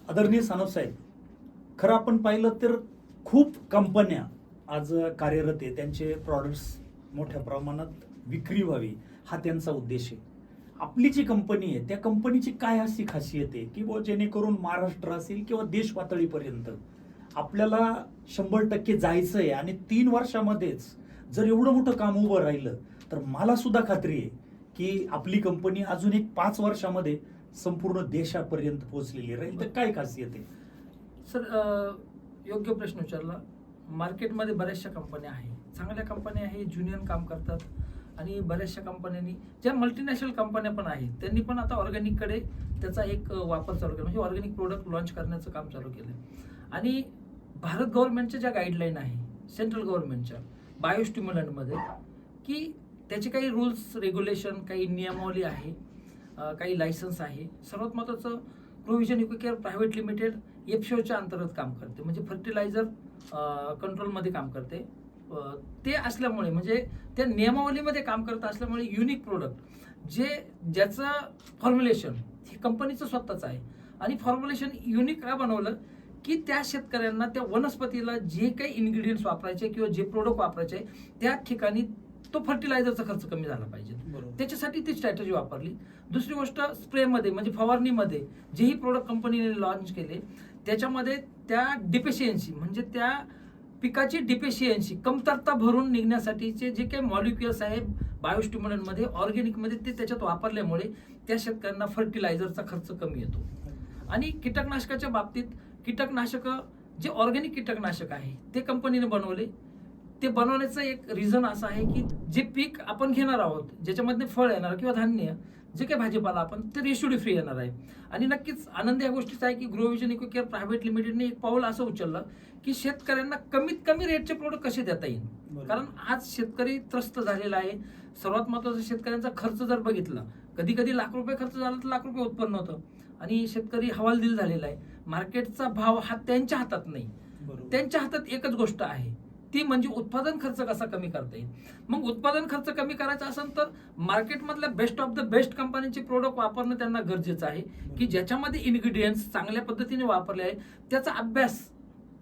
आदरणीय सानप साहेब, खरं आपण पाहिलं तर खूप कंपन्या आज कार्यरत आहे, त्यांचे प्रॉडक्ट्स मोठ्या प्रमाणात विक्री व्हावी हा त्यांचा उद्देश आहे. आपली जी कंपनी आहे त्या कंपनीची काय अशी खासियत आहे की जेणेकरून महाराष्ट्र असेल किंवा देश पातळीपर्यंत आपल्याला 100% जायचं आहे आणि 3 वर्षामध्येच जर एवढं मोठं काम उभं राहिलं तर मला सुद्धा खात्री आहे की आपली कंपनी अजून एक 5 वर्षामध्ये संपूर्ण देशापर्यंत पोहोचलेली राहील. तर काय खासियत आहे सर? योग्य प्रश्न विचारला. मार्केटमध्ये बऱ्याचशा कंपन्या आहे, चांगल्या कंपन्या आहे, ज्युनियर काम करतात आणि बऱ्याचशा कंपन्यांनी ज्या मल्टीनॅशनल कंपन्या पण आहेत त्यांनी पण आता ऑर्गॅनिककडे त्याचा एक वापर चालू केला, म्हणजे ऑर्गॅनिक प्रोडक्ट लॉन्च करण्याचं काम चालू केलं. आणि भारत गव्हर्नमेंटच्या ज्या गाईडलाईन आहे सेंट्रल गव्हर्नमेंटच्या बायोस्टिम्युलंटमध्ये की त्याचे काही रूल्स रेग्युलेशन, काही नियमावली आहे, काही लायसन्स आहे. सर्वात महत्त्वाचं प्रोव्हिजन इकोकेअर प्रायव्हेट लिमिटेड FAOच्या अंतर्गत काम करते, म्हणजे फर्टिलायझर कंट्रोलमध्ये काम करते. ते असल्यामुळे म्हणजे त्या नियमावलीमध्ये काम करत असल्यामुळे युनिक प्रोडक्ट ज्याचं फॉर्म्युलेशन हे कंपनीचं स्वतःच आहे आणि फॉर्म्युलेशन युनिक का बनवलं की त्या शेतकऱ्यांना त्या वनस्पतीला जे काही इन्ग्रेडियंट्स वापरायचे किंवा जे प्रोडक्ट वापरायचे त्या ठिकाणी तो फर्टिलायझरचा खर्च कमी झाला पाहिजे, त्याच्यासाठी ती स्ट्रॅटेजी वापरली. दुसरी गोष्ट, स्प्रेमध्ये म्हणजे फवारणीमध्ये जेही प्रोडक्ट कंपनीने लॉन्च केले त्याच्यामध्ये त्या डिफिशियन्सी म्हणजे त्या पिकाची डिफिशियन्सी कमतरता भरून निघण्यासाठीचे जे काही मॉलिक्युल्स आहे बायोस्टिम्युलंटमध्ये ऑर्गॅनिकमध्ये ते त्याच्यात वापरल्यामुळे त्या शेतकऱ्यांना फर्टिलायझरचा खर्च कमी येतो. आणि कीटकनाशकाच्या बाबतीत कीटकनाशकं जे ऑर्गॅनिक कीटकनाशक आहे ते कंपनीने बनवले. ते बनवण्याचं एक रिझन असं आहे की जे पीक आपण घेणार आहोत ज्याच्यामध्ये फळ येणार किंवा धान्य जे काही भाजीपाला आपण ते रेसिड्यू फ्री येणार आहे. आणि नक्कीच आनंद या गोष्टीचा आहे की ग्रोव्हिजन इकोकेअर प्रायव्हेट लिमिटेडने एक पाऊल असं उचललं की शेतकऱ्यांना कमीत कमी रेटचे प्रोडक्ट कसे देता येईल. कारण आज शेतकरी त्रस्त झालेला आहे. सर्वात महत्त्वाचं, शेतकऱ्यांचा खर्च जर बघितला, कधी कधी लाख रुपये खर्च झाला तर लाख रुपये उत्पन्न होतं आणि शेतकरी हवालदिल झालेला आहे. मार्केटचा भाव हा त्यांच्या हातात नाही, त्यांच्या हातात एकच गोष्ट आहे ती म्हणजे उत्पादन खर्च कसा कमी करता येईल. मग उत्पादन खर्च कमी करायचा असेल तर मार्केटमधल्या बेस्ट ऑफ द बेस्ट कंपनीचे प्रोडक्ट वापरणं त्यांना गरजेचं आहे की ज्याच्यामध्ये इन्ग्रेडियंट्स चांगल्या पद्धतीने वापरले आहे त्याचा अभ्यास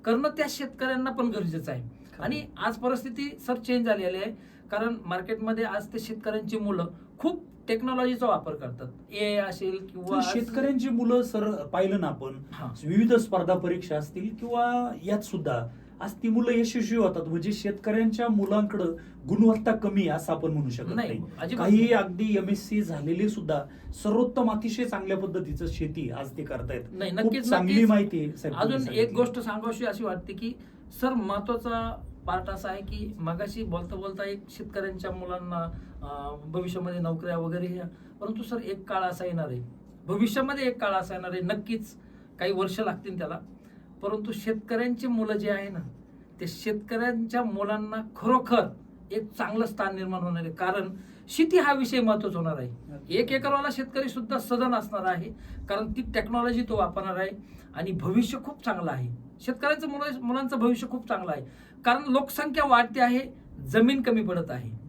करणं त्या शेतकऱ्यांना पण गरजेचं आहे. आणि आज परिस्थिती सर चेंज झालेली आहे, कारण मार्केटमध्ये आज ते शेतकऱ्यांची मुलं खूप टेक्नॉलॉजीचा वापर करतात. AI असेल किंवा शेतकऱ्यांची मुलं सर पाहिलं ना आपण, विविध स्पर्धा परीक्षा असतील किंवा यात सुद्धा आज ती मुलं यशस्वी होतात. म्हणजे शेतकऱ्यांच्या मुलांकडे गुणवत्ता कमी असं आपण म्हणू शकत नाही. काही अगदी MSc झालेले सुद्धा सर्वोत्तम अतिशय चांगल्या पद्धतीचं शेती आज ते करतायत. नाही, नक्कीच चांगली माहिती. अजून एक गोष्ट सांगावी अशी वाटते की सर महत्वाचा पार्ट असा आहे की मगाशी बोलता बोलता एक शेतकऱ्यांच्या मुलांना भविष्यामध्ये नोकऱ्या वगैरे ह्या, परंतु सर एक काळ असा येणार आहे, भविष्यामध्ये एक काळ असा येणार आहे, नक्कीच काही वर्ष लागतील त्याला, परंतु शेतकऱ्यांची मुलं जे आहे ना ते शेतकऱ्यांच्या मुलांना खरोखर एक चांगलं स्थान निर्माण होणार आहे. कारण शेती हा विषय महत्वाचा होणार आहे. 1 एकरवाला शेतकरी सुद्धा सधन असणार आहे, कारण ती टेक्नॉलॉजी तो वापरणार आहे आणि भविष्य खूप चांगलं आहे. शेतकऱ्यांचं मुलांचं भविष्य खूप चांगलं आहे, कारण लोकसंख्या वाढते आहे, जमीन कमी पडत आहे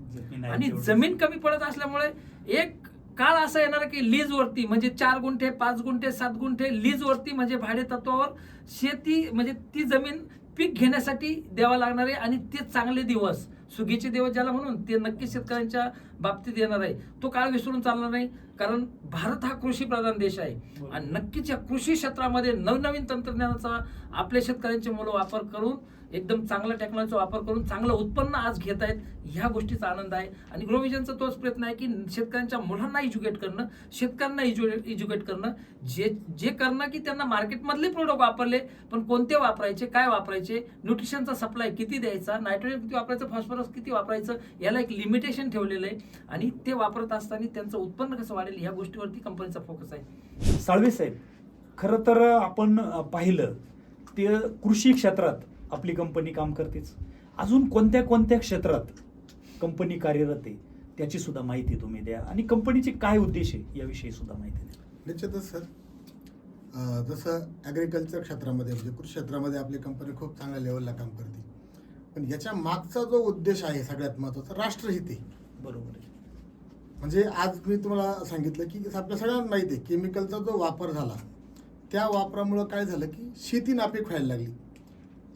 आणि जमीन कमी पडत असल्यामुळे एक काळ असा येणार आहे की लीजवरती म्हणजे 4 गुंठे 5 गुंठे 7 गुंठे लीजवरती म्हणजे भाडे तत्वावर शेती म्हणजे ती जमीन पीक घेण्यासाठी द्यावा लागणार आहे आणि ते चांगले दिवस सुगीचे दिवस ज्याला म्हणून ते नक्की शेतकऱ्यांच्या बाबतीत येणार आहे. तो काळ विसरून चालणार नाही, कारण भारत हा कृषी प्रधान देश आहे आणि नक्कीच या कृषी क्षेत्रामध्ये नवनवीन तंत्रज्ञानाचा आपल्या शेतकऱ्यांचे मुलं वापर करून एकदम चांगल्या टेक्नॉलॉजीचा वापर करून चांगलं उत्पन्न आज घेत आहेत. ह्या गोष्टीचा आनंद आहे आणि ग्रो विजनचा तोच प्रयत्न आहे की शेतकऱ्यांच्या मुलांना एज्युकेट करणं, शेतकऱ्यांना एज्युकेट करणं, जे करणं की त्यांना मार्केटमधले प्रोडक्ट वापरले पण कोणते वापरायचे, काय वापरायचे, न्यूट्रिशनचा सप्लाय किती द्यायचा, नायट्रोजन किती वापरायचं, फॉस्फरस किती वापरायचं, याला एक लिमिटेशन ठेवलेलं आहे आणि ते वापरत असताना त्यांचं उत्पन्न कसं वाढेल ह्या गोष्टीवरती कंपनीचा फोकस आहे. साळवे साहेब, खरं तर आपण पाहिलं ते कृषी क्षेत्रात आपली कंपनी काम करतेच, अजून कोणत्या कोणत्या क्षेत्रात कंपनी कार्यरत आहे त्याची सुद्धा माहिती तुम्ही द्या आणि कंपनीचे काय उद्देश आहे याविषयी सुद्धा माहिती द्या. निश्चितच सर, जसं ॲग्रिकल्चर क्षेत्रामध्ये म्हणजे कृषी क्षेत्रामध्ये आपली कंपनी खूप चांगल्या लेवलला काम करते, पण याच्या मागचा जो उद्देश आहे सगळ्यात महत्त्वाचा राष्ट्रहित आहे. बरोबर आहे. म्हणजे आज मी तुम्हाला सांगितलं की आपल्या सगळ्यांना माहिती आहे केमिकलचा जो वापर झाला त्या वापरामुळं काय झालं की शेती नापीक व्हायला लागली,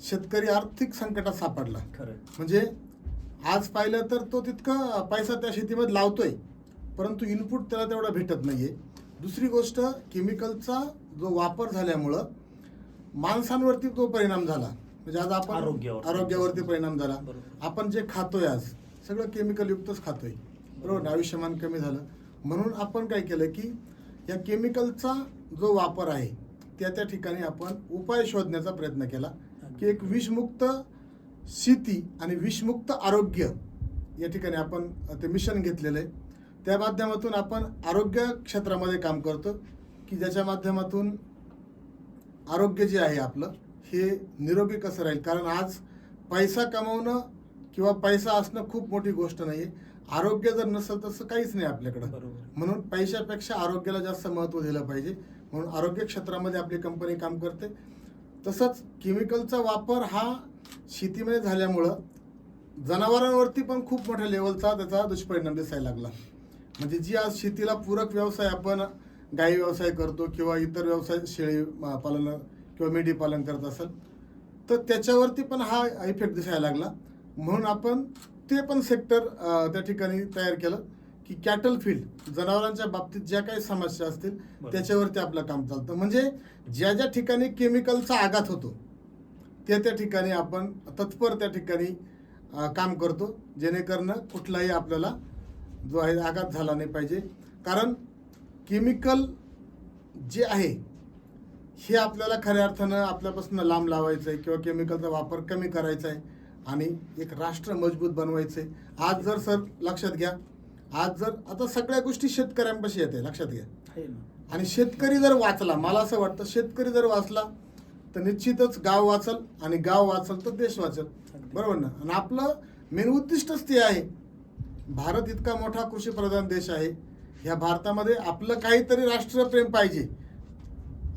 शेतकरी आर्थिक संकटात सापडला. खरं. म्हणजे आज पाहिलं तर तो तितका पैसा त्या शेतीमध्ये लावतोय परंतु इनपुट त्याला तेवढा भेटत नाहीये. दुसरी गोष्ट, केमिकलचा जो वापर झाल्यामुळं माणसांवरती तो परिणाम झाला, म्हणजे आज आपण आरोग्यावरती परिणाम झाला. बरोबर. आपण जे खातोय आज सगळं केमिकल युक्तच खातोय, बरोबर ना, आयुष्यमान कमी झालं. म्हणून आपण काय केलं की या केमिकलचा जो वापर आहे त्या ठिकाणी आपण उपाय शोधण्याचा प्रयत्न केला की एक विषमुक्त शेती आणि विषमुक्त आरोग्य या ठिकाणी आपण ते मिशन घेतलेलं आहे. त्या माध्यमातून आपण आरोग्य क्षेत्रामध्ये काम करतो की ज्याच्या माध्यमातून आरोग्य जे आहे आपलं हे निरोगी कसं राहील. कारण आज पैसा कमवणं किंवा पैसा असणं खूप मोठी गोष्ट नाही आहे, आरोग्य जर नसेल तसं काहीच नाही आपल्याकडं. म्हणून पैशापेक्षा आरोग्याला जास्त महत्त्व दिलं पाहिजे, म्हणून आरोग्य क्षेत्रामध्ये आपली कंपनी काम करते. तसंच केमिकलचा वापर हा शेतीमध्ये झाल्यामुळं जनावरांवरती पण खूप मोठ्या लेवलचा त्याचा दुष्परिणाम दिसायला लागला. म्हणजे जी आज शेतीला पूरक व्यवसाय आपण गाई व्यवसाय करतो किंवा इतर व्यवसाय शेळी पालन किंवा मेंढी पालन करत असेल तर त्याच्यावरती पण हा इफेक्ट दिसायला लागला. म्हणून आपण ते पण सेक्टर त्या ठिकाणी तयार केलं की कॅटल फील्ड, जनावरांच्या बाबतीत ज्या काही समस्या असतील त्याच्यावरती आपलं काम चालतं. म्हणजे ज्या ज्या ठिकाणी केमिकलचा आघात होतो त्या ठिकाणी आपण तत्पर त्या ठिकाणी काम करतो, जेणेकरून कुठलाही आपल्याला जो आहे आघात झाला नाही पाहिजे. कारण केमिकल जे आहे हे आपल्याला खऱ्या अर्थानं आपल्यापासून लांब लावायचं आहे किंवा केमिकलचा वापर कमी करायचा आहे आणि एक राष्ट्र मजबूत बनवायचं आहे. आज जर सर लक्षात घ्या, आज जर आता सगळ्या गोष्टी शेतकऱ्यांपाशी येते, लक्षात घ्या. आणि शेतकरी जर वाचला, मला असं वाटतं शेतकरी जर वाचला तर निश्चितच गाव वाचल आणि गाव वाचल तर देश वाचल, बरोबर ना. आणि आपलं मेन उद्दिष्टच ते आहे. भारत इतका मोठा कृषीप्रधान देश आहे, ह्या भारतामध्ये आपलं काहीतरी राष्ट्रप्रेम पाहिजे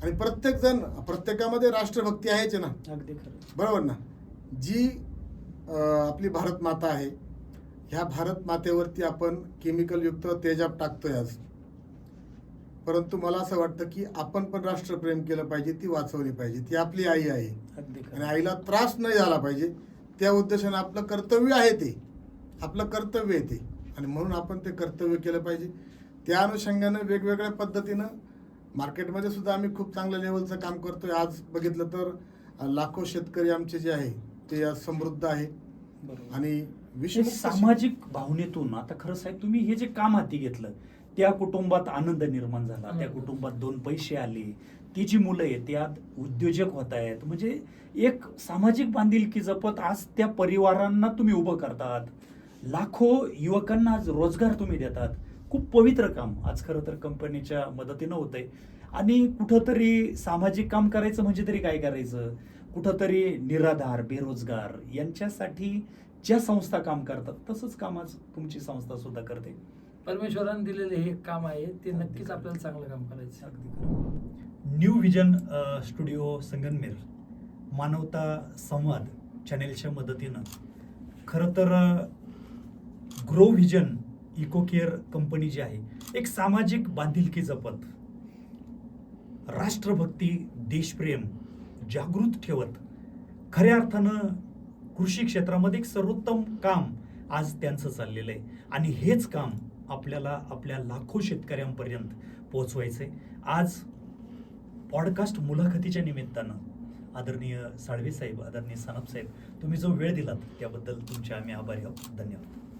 आणि प्रत्येकामध्ये राष्ट्रभक्ती आहेच ना, बरोबर ना. जी आपली भारत माता आहे, ह्या भारत मातेवरती आपण केमिकलयुक्त तेजाब टाकतोय आज, परंतु मला असं वाटतं की आपण पण राष्ट्रप्रेम केलं पाहिजे, ती वाचवली पाहिजे. ती आपली आई आहे आणि आईला त्रास नाही झाला पाहिजे, त्या उद्देशाने आपलं कर्तव्य आहे, ते आपलं कर्तव्य आहे ते, आणि म्हणून आपण ते कर्तव्य केलं पाहिजे. त्या अनुषंगानं वेगवेगळ्या पद्धतीनं मार्केटमध्ये सुद्धा आम्ही खूप चांगल्या लेवलचं काम करतोय. आज बघितलं तर लाखो शेतकरी आमचे जे आहे ते आज समृद्ध आहे आणि सामाजिक भावनेतून. आता खरं साहेब, तुम्ही हे जे काम हाती घेतलं त्या कुटुंबात आनंद निर्माण झाला, त्या कुटुंबात 2 पैसे आले, ती जी मुलं आहेत त्यात उद्योजक होत आहेत, म्हणजे एक सामाजिक बांधिलकी जपत आज त्या परिवारांना तुम्ही उभं करतात, लाखो युवकांना आज रोजगार तुम्ही देतात. खूप पवित्र काम आज खरं तर कंपनीच्या मदतीनं होतंय. आणि कुठंतरी सामाजिक काम करायचं म्हणजे तरी काय करायचं, कुठंतरी निराधार, बेरोजगार यांच्यासाठी ज्या संस्था काम करतात तसंच काम आज तुमची संस्था सुद्धा करते. परमेश्वराने दिलेले हे काम आहे, ते नक्कीच आपल्याला चांगलं काम करायचं. अगदी. न्यू विजन स्टुडिओ संगमनेर मानवता संवाद चॅनेलच्या मदतीनं खरं तर grow vision eco care company जी आहे एक सामाजिक बांधिलकी जपत, राष्ट्रभक्ती, देशप्रेम जागृत ठेवत खऱ्या अर्थानं कृषी क्षेत्रामध्ये एक सर्वोत्तम काम आज त्यांचं चाललेलं आहे आणि हेच काम आपल्याला आपल्या लाखो शेतकऱ्यांपर्यंत पोहोचवायचंय. आज पॉडकास्ट मुलाखतीच्या निमित्तानं आदरणीय साळवे साहेब, आदरणीय सनप साहेब, तुम्ही जो वेळ दिलात त्याबद्दल तुमचे आम्ही आभारी आहोत. धन्यवाद.